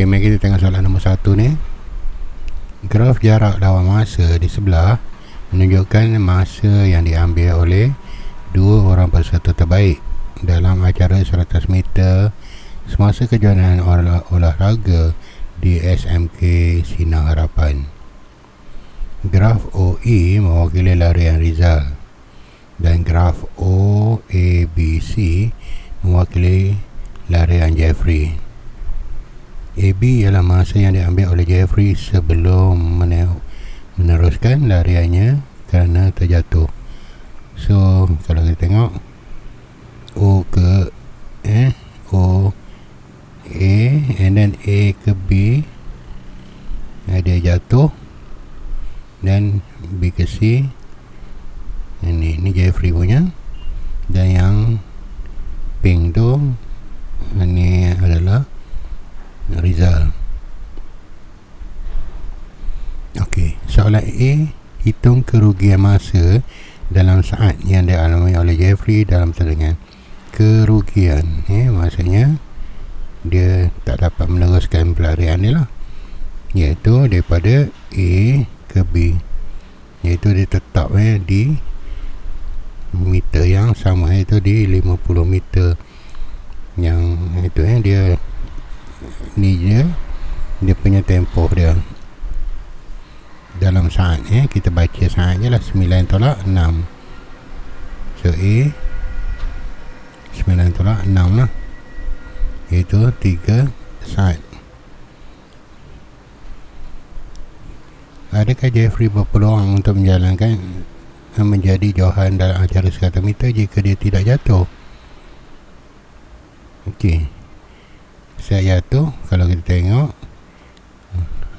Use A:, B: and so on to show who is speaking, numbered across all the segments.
A: Ok, mari kita tengok soalan nombor 1 ni. Graf jarak lawan masa di sebelah menunjukkan masa yang diambil oleh dua orang peserta terbaik dalam acara 100 meter semasa kejuaraan olahraga di SMK Sinar Harapan. Graf OE mewakili larian Rizal dan graf OABC mewakili larian Jeffrey. AB ialah masa yang diambil oleh Jeffrey sebelum meneruskan lariannya kerana terjatuh. So, kalau kita tengok O ke O A and then A ke B, dia jatuh, dan B ke C. Ini Jeffrey punya, dan yang pink tu ini adalah Rizal. Okey, soalan A, hitung kerugian masa dalam saat yang dialami oleh Jeffrey dalam pertandingan. Kerugian maksudnya dia tak dapat meneruskan pelarian dia lah, iaitu daripada A ke B, iaitu dia tetap di meter yang sama, iaitu di 50 meter. Yang itu dia ni dia punya tempoh dia dalam saat. Kita baca saat je lah, 9:6. So A 9:6 lah, iaitu 3 saat. Adakah Jeffrey berpeluang untuk menjadi johan dalam acara 100 meter jika dia tidak jatuh? Okey, saya jatuh, kalau kita tengok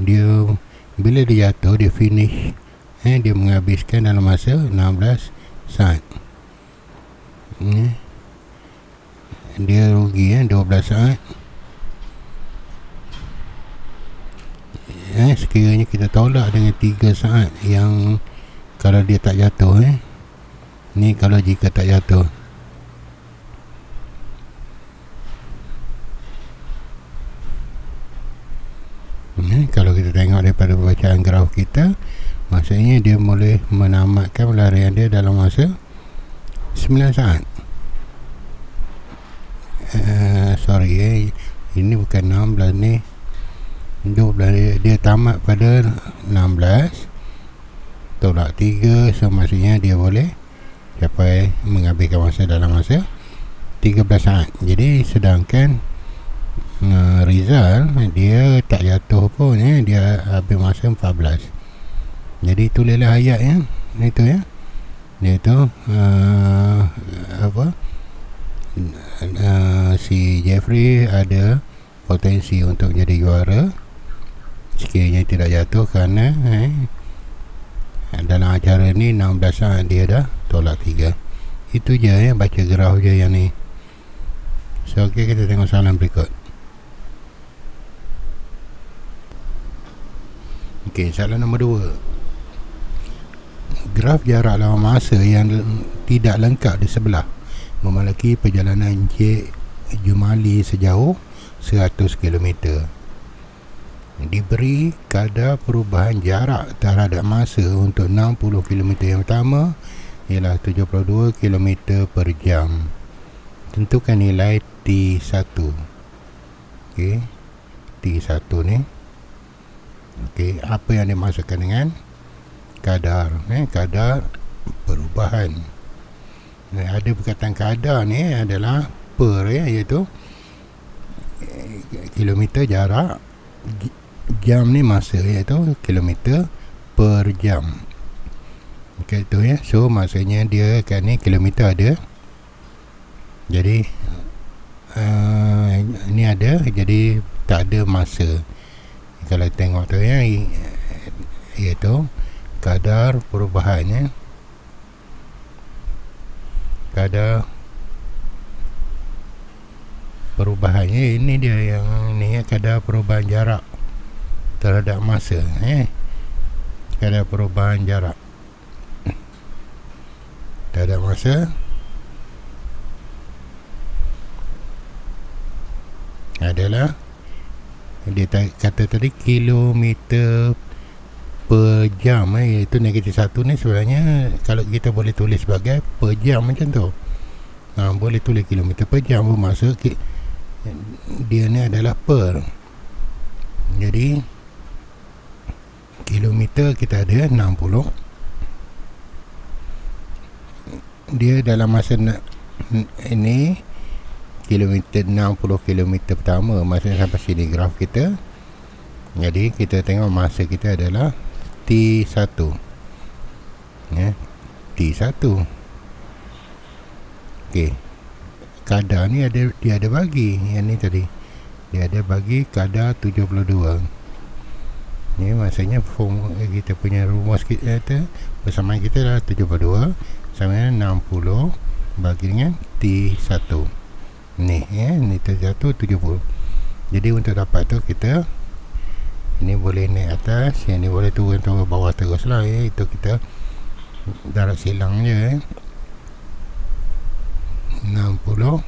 A: dia, bila dia jatuh, dia finish, dia menghabiskan dalam masa 16 saat. Dia rugi 12 saat. Sekiranya kita tolak dengan 3 saat yang kalau dia tak jatuh, ni kalau jika tak jatuh. Kalau kita tengok daripada bacaan graf kita, maksudnya dia boleh menamatkan pelarian dia dalam masa 9 saat. Ini bukan 16 ni, 12. Dia tamat pada 16 tolak 3, so maksudnya dia boleh capai menghabiskan masa dalam masa 13 saat. Jadi sedangkan Rizal dia tak jatuh pun, dia habis masa 14. Jadi tulislah ayat itu dia tu si Jeffrey ada potensi untuk jadi juara sekiranya tidak jatuh, kerana dalam acara ni 16 saat dia dah tolak 3. Itu je baca graf je yang ni. So okey, kita tengok soalan berikut. Okey, soalan nombor 2. Graf jarak lawan masa yang tidak lengkap di sebelah memiliki perjalanan Jumali sejauh 100 km. Diberi kadar perubahan jarak terhadap masa untuk 60 km yang pertama ialah 72 km per jam. Tentukan nilai T1. Okey, T1 ni. Okey, apa yang dimaksudkan dengan kadar? Kadar perubahan. Ada perkataan kadar ni adalah per, iaitu kilometer jarak, jam ni masa, iaitu kilometer per jam. Okey, tu so maksudnya dia kan ni kilometer ada, jadi ni ada, jadi tak ada masa. Kalau tengok tu iaitu kadar perubahannya, kadar perubahannya ini dia yang ni, kadar perubahan jarak terhadap masa. Kadar perubahan jarak terhadap masa adalah Dia kata tadi kilometer per jam, iaitu negatif 1 ni sebenarnya kalau kita boleh tulis sebagai per jam macam tu. Boleh tulis kilometer per jam, bermaksud dia ni adalah per. Jadi kilometer kita ada 60. Dia dalam masa ini kilometer 60 kilometer pertama, maksudnya sampai sini graf kita. Jadi kita tengok masa kita adalah T1 ya, T1. Okey, kadar ni dia ada bagi yang ni tadi, dia ada bagi kadar 72. Ni maksudnya form kita punya rumus kita, persamaan kita adalah 72 sama dengan 60 bagi dengan T1 ni ya, ni T1 70. Jadi untuk dapat tu kita ini boleh naik atas, yang ni boleh turun ke bawah terus lah ya. Itu kita darab silang je 60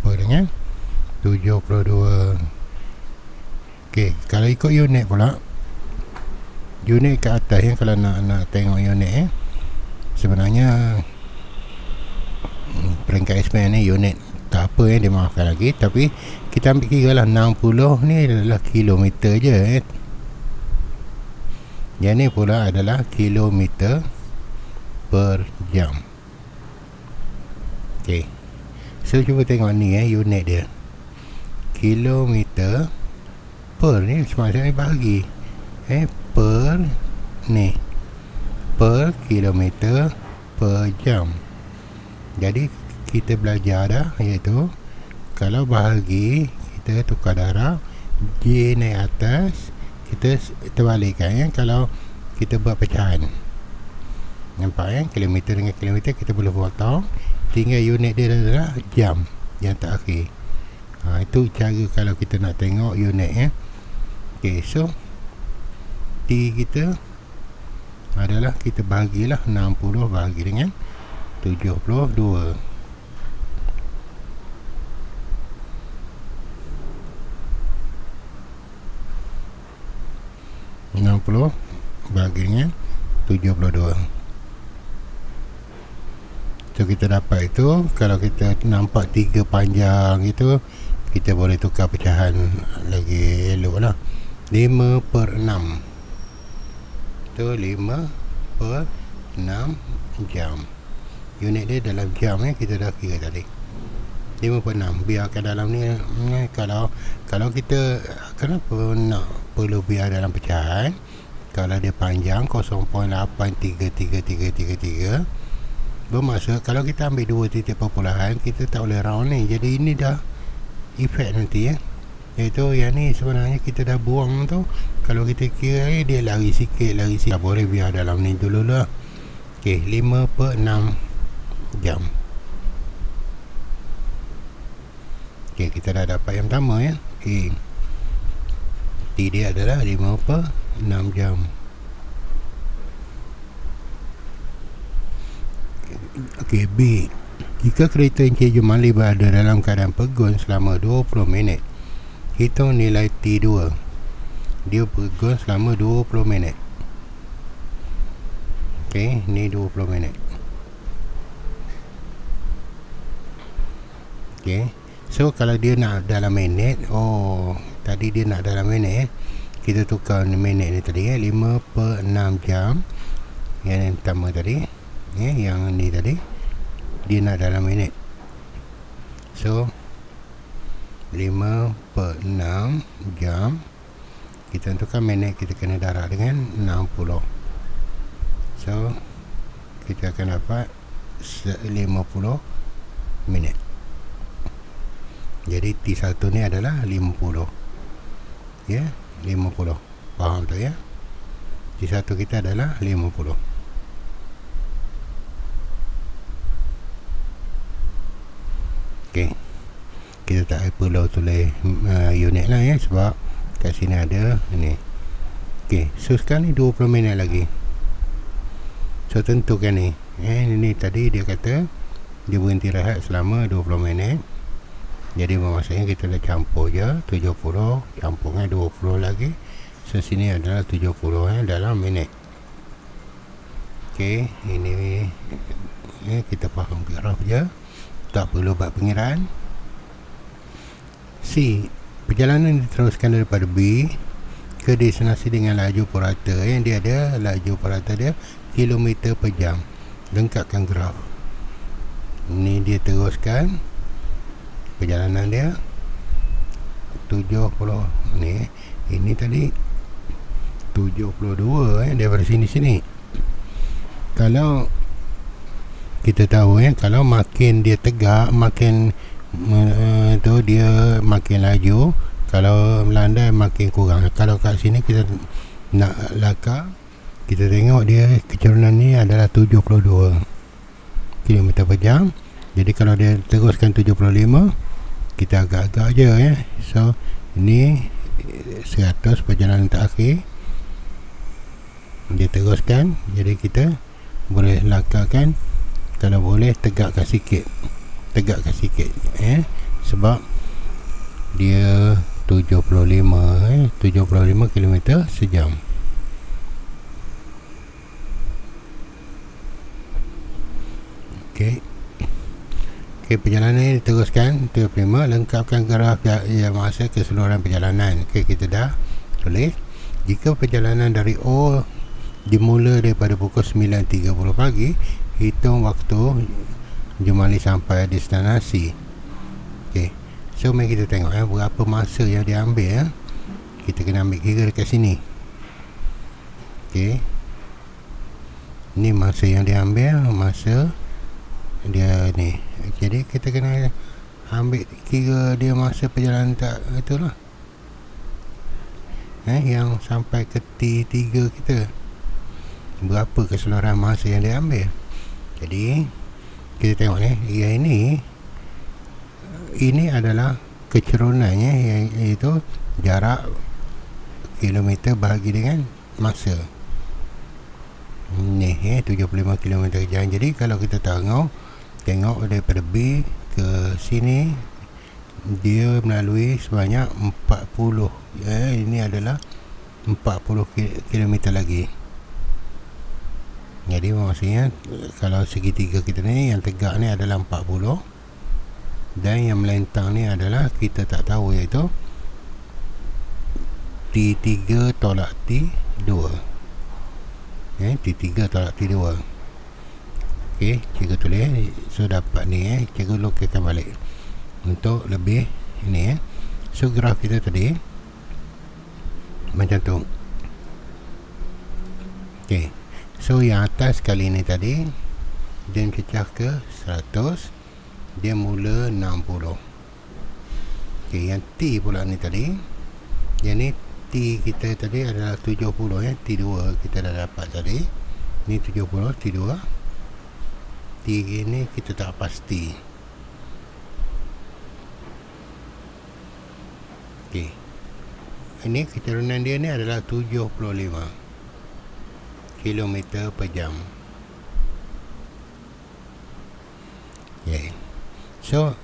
A: per dengan 72. Okey, kalau ikut unit pula, unit ke atas ya, kalau nak tengok unit sebenarnya peringkat Ismail ni unit tak apa dia maafkan lagi, tapi kita ambil kira lah 60 ni adalah kilometer je yang ni pula adalah kilometer per jam. Okey, so cuba tengok ni unit dia kilometer per ni maksudnya bagi per ni per kilometer per jam. Jadi kita belajar dah, iaitu kalau bahagi kita tukar darab, J naik atas, kita terbalikkan ya. Kalau kita buat pecahan, nampak kilometer dengan kilometer kita boleh potong, tinggal unit dia adalah jam yang terakhir. Itu cara kalau kita nak tengok unit Okey, so T kita adalah kita bahagilah 60 bahagi dengan 72. 60 bahagi dengan 72. So kita dapat itu, kalau kita nampak 3 panjang itu, kita boleh tukar pecahan lagi elok lah. 5 per 6 itu 5 per 6 jam. Unit dia dalam jam kita dah kira tadi 5 per 6. Biarkan dalam ni kalau kita kenapa nak perlu biar dalam pecahan, kalau dia panjang 0.83333, bermaksud kalau kita ambil 2 titik perpuluhan, kita tak boleh round ni. Jadi ini dah efek nanti iaitu yang ni sebenarnya kita dah buang tu. Kalau kita kira dia lari sikit, tak boleh biar dalam ni dulu lah. Okey, 5 per 6 jam. Okey, kita dah dapat yang pertama Okey, T dia adalah 5 per 6 jam. Okey, B, jika kereta Encik Jumali berada dalam keadaan pegun selama 20 minit, hitung nilai T2. Dia pegun selama 20 minit. Okey, ni 20 minit. Okey, so kalau dia nak dalam minit, tadi dia nak dalam minit kita tukar minit ni tadi 5 per 6 jam. Yang pertama tadi yang ni tadi dia nak dalam minit. So 5 per 6 jam, kita tentukan minit, kita kena darab dengan 60. So kita akan dapat 50 minit. Jadi T1 ni adalah 50 50. Faham tak ya? T1 kita adalah 50. Okey, kita tak perlu tulis unit lah sebab kat sini ada ni. Okey, so sekarang ni 20 minit lagi. So tentukan ni. Ini tadi dia kata dia berhenti rehat selama 20 minit. Jadi maksudnya kita dah campur je 70 campur dengan 20 lagi. So sini adalah 70 dalam minit. Okey, ini kita faham graf je, tak perlu buat pengiraan. C, perjalanan diteruskan daripada B ke destinasi dengan laju purata. Dia ada laju purata dia kilometer per jam. Lengkapkan graf. Ni dia teruskan perjalanan dia 70 ni. Ini tadi 72 daripada sini. Kalau kita tahu kalau makin dia tegak, makin tu dia makin laju. Kalau melandai makin kurang. Kalau kat sini kita nak lakar, kita tengok dia kecerunan ni adalah 72 km per jam. Jadi kalau dia teruskan 75, kita agak-agak je So ini 100 perjalanan terakhir dia teruskan. Jadi kita boleh lakarkan, kalau boleh tegakkan sikit sebab dia 75 km sejam. Okey, perjalanan ini diteruskan 35. Lengkapkan graf masa keseluruhan perjalanan. Okey, kita dah tulis. Jika perjalanan dari O dimula daripada pukul 9.30 pagi, hitung waktu Jumali sampai destinasi. Okey, so mari kita tengok berapa masa yang dia ambil. Kita kena ambil kira dekat sini. Okey, ni masa yang dia ambil, masa dia ni. Jadi kita kena ambil kira dia masa perjalanan tak itulah. Yang sampai ke T3 kita, berapa keseluruhan masa yang dia ambil. Jadi kita tengok yang ini adalah kecerunannya, iaitu jarak kilometer bahagi dengan masa. Ni 75 km per jam. Jadi kalau kita tengok daripada B ke sini, dia melalui sebanyak 40. Ini adalah 40 km lagi. Jadi maksudnya kalau segitiga kita ni, yang tegak ni adalah 40, dan yang melentang ni adalah kita tak tahu, iaitu T3 tolak T2. T3 tolak T2. Okey, cikgu tulis. So dapat ni cikgu lukiskan balik untuk lebih ini So graf kita tadi macam tu. Okey, so yang atas kali ni tadi dia pecah ke 100, dia mula 60. Okey, yang T pula ni tadi, yang ni T kita tadi adalah 70 T2 kita dah dapat tadi. Ni 70 T2. T ni kita tak pasti. Okey, ini kecerunan dia ni adalah 75 km per jam. Okay. So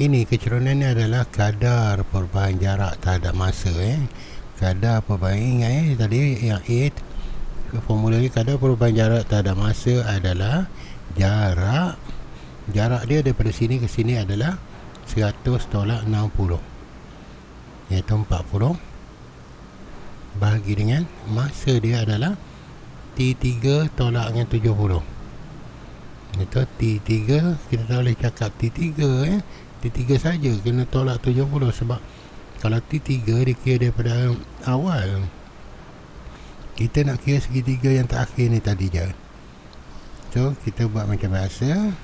A: ini kecerunan ni adalah kadar perubahan jarak terhadap masa. Kadar perubahan, ingat tadi yang A, formula ni, kadar perubahan jarak terhadap masa adalah jarak dia daripada sini ke sini adalah 100 tolak 60, iaitu 40, bahagi dengan masa dia adalah T3 tolak dengan 70. Itu T3, kita tak boleh cakap T3 T3 saja, kena tolak 70. Sebab kalau T3 dikira daripada awal, kita nak kira segitiga yang terakhir ni tadi je. So kita buat macam biasa,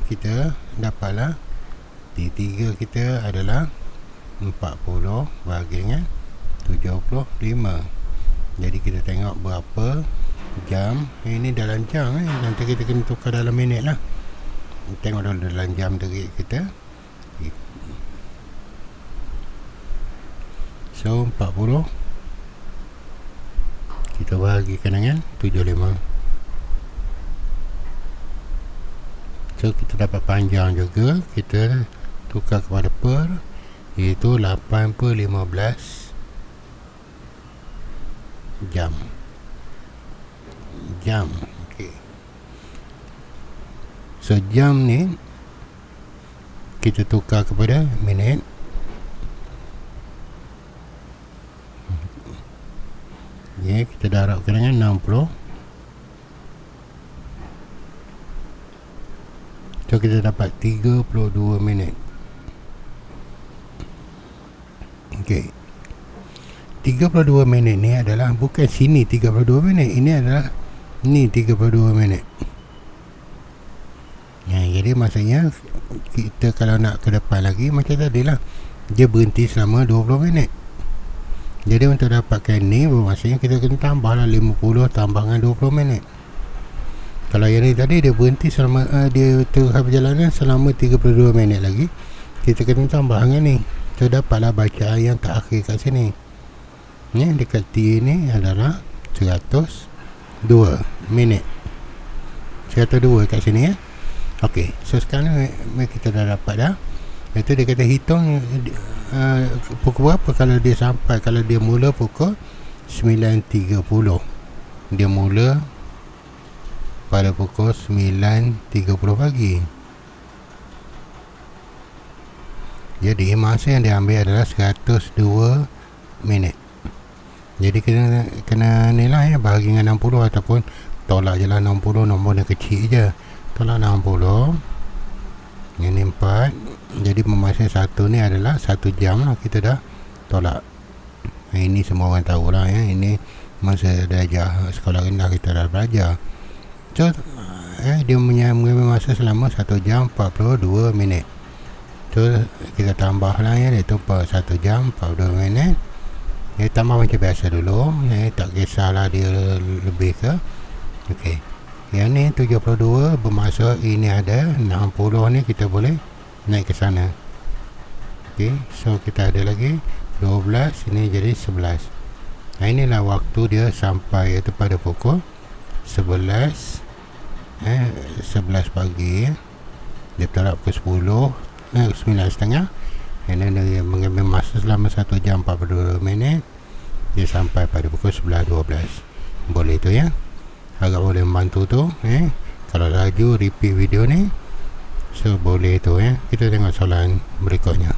A: kita dapatlah T3 kita adalah 40 bahagi dengan 75. Jadi kita tengok berapa jam. Ini dalam jam nanti kita kena tukar dalam minit lah. Tengok dulu dalam jam tadi kita. So 40 kita bahagikan dengan 75. So kita dapat panjang juga, kita tukar kepada per, iaitu 8 per 15 jam. Okay. So jam ni kita tukar kepada minit. Ya, kita darabkan dengan 60. So kita dapat 32 minit. Okey. 32 minit ni adalah bukan sini 32 minit. Ini adalah ni 32 minit. Ya, jadi maksudnya kita kalau nak ke depan lagi macam tadi lah, dia berhenti selama 20 minit. Jadi untuk dapatkan ni maksudnya kita kena tambahlah 50 tambah dengan 20 minit. Kalau yang ni tadi dia berhenti selama dia terus perjalanan selama 32 minit lagi, kita kena tambah dengan ni. So dapatlah bacaan yang terakhir kat sini. Ni dekat T ni adalah 102 minit. 102 kat sini ya. Okey, so sekarang kita dah dapat dah. Itu dia kata hitung pukul berapa kalau dia sampai, kalau dia mula pukul 9.30. Dia mula pada pukul 9.30 pagi. Jadi masa yang dia ambil adalah 102 minit. Jadi kena ni lah ya, bahagi dengan 60 ataupun tolak je lah 60, nombor dia kecil je. Tolak 60, ini 4. Jadi memasak satu ni adalah 1 jam lah, kita dah tolak. Ini semua orang tahu lah ya. Ini masa belajar sekolah rendah kita dah belajar. So dia mengambil masa selama 1 jam 42 minit. So kita tambah lah ya, iaitu 1 jam 42 minit. Dia tambah macam biasa dulu ya, tak kisahlah dia lebih ke. Okey, yang ni 72 bermaksud ini ada 60 ni kita boleh naik ke sana. Okey, so kita ada lagi 12, ini jadi 11. Nah, inilah waktu dia sampai, iaitu pada pukul 11 pagi. Dia tolak pukul 9.30. Ini dia mengambil masa selama 1 jam 42 minit. Dia sampai pada pukul 11.12. Boleh tu ya, agak boleh membantu tu kalau laju repeat video ni. So boleh tu ya. Kita tengok soalan berikutnya.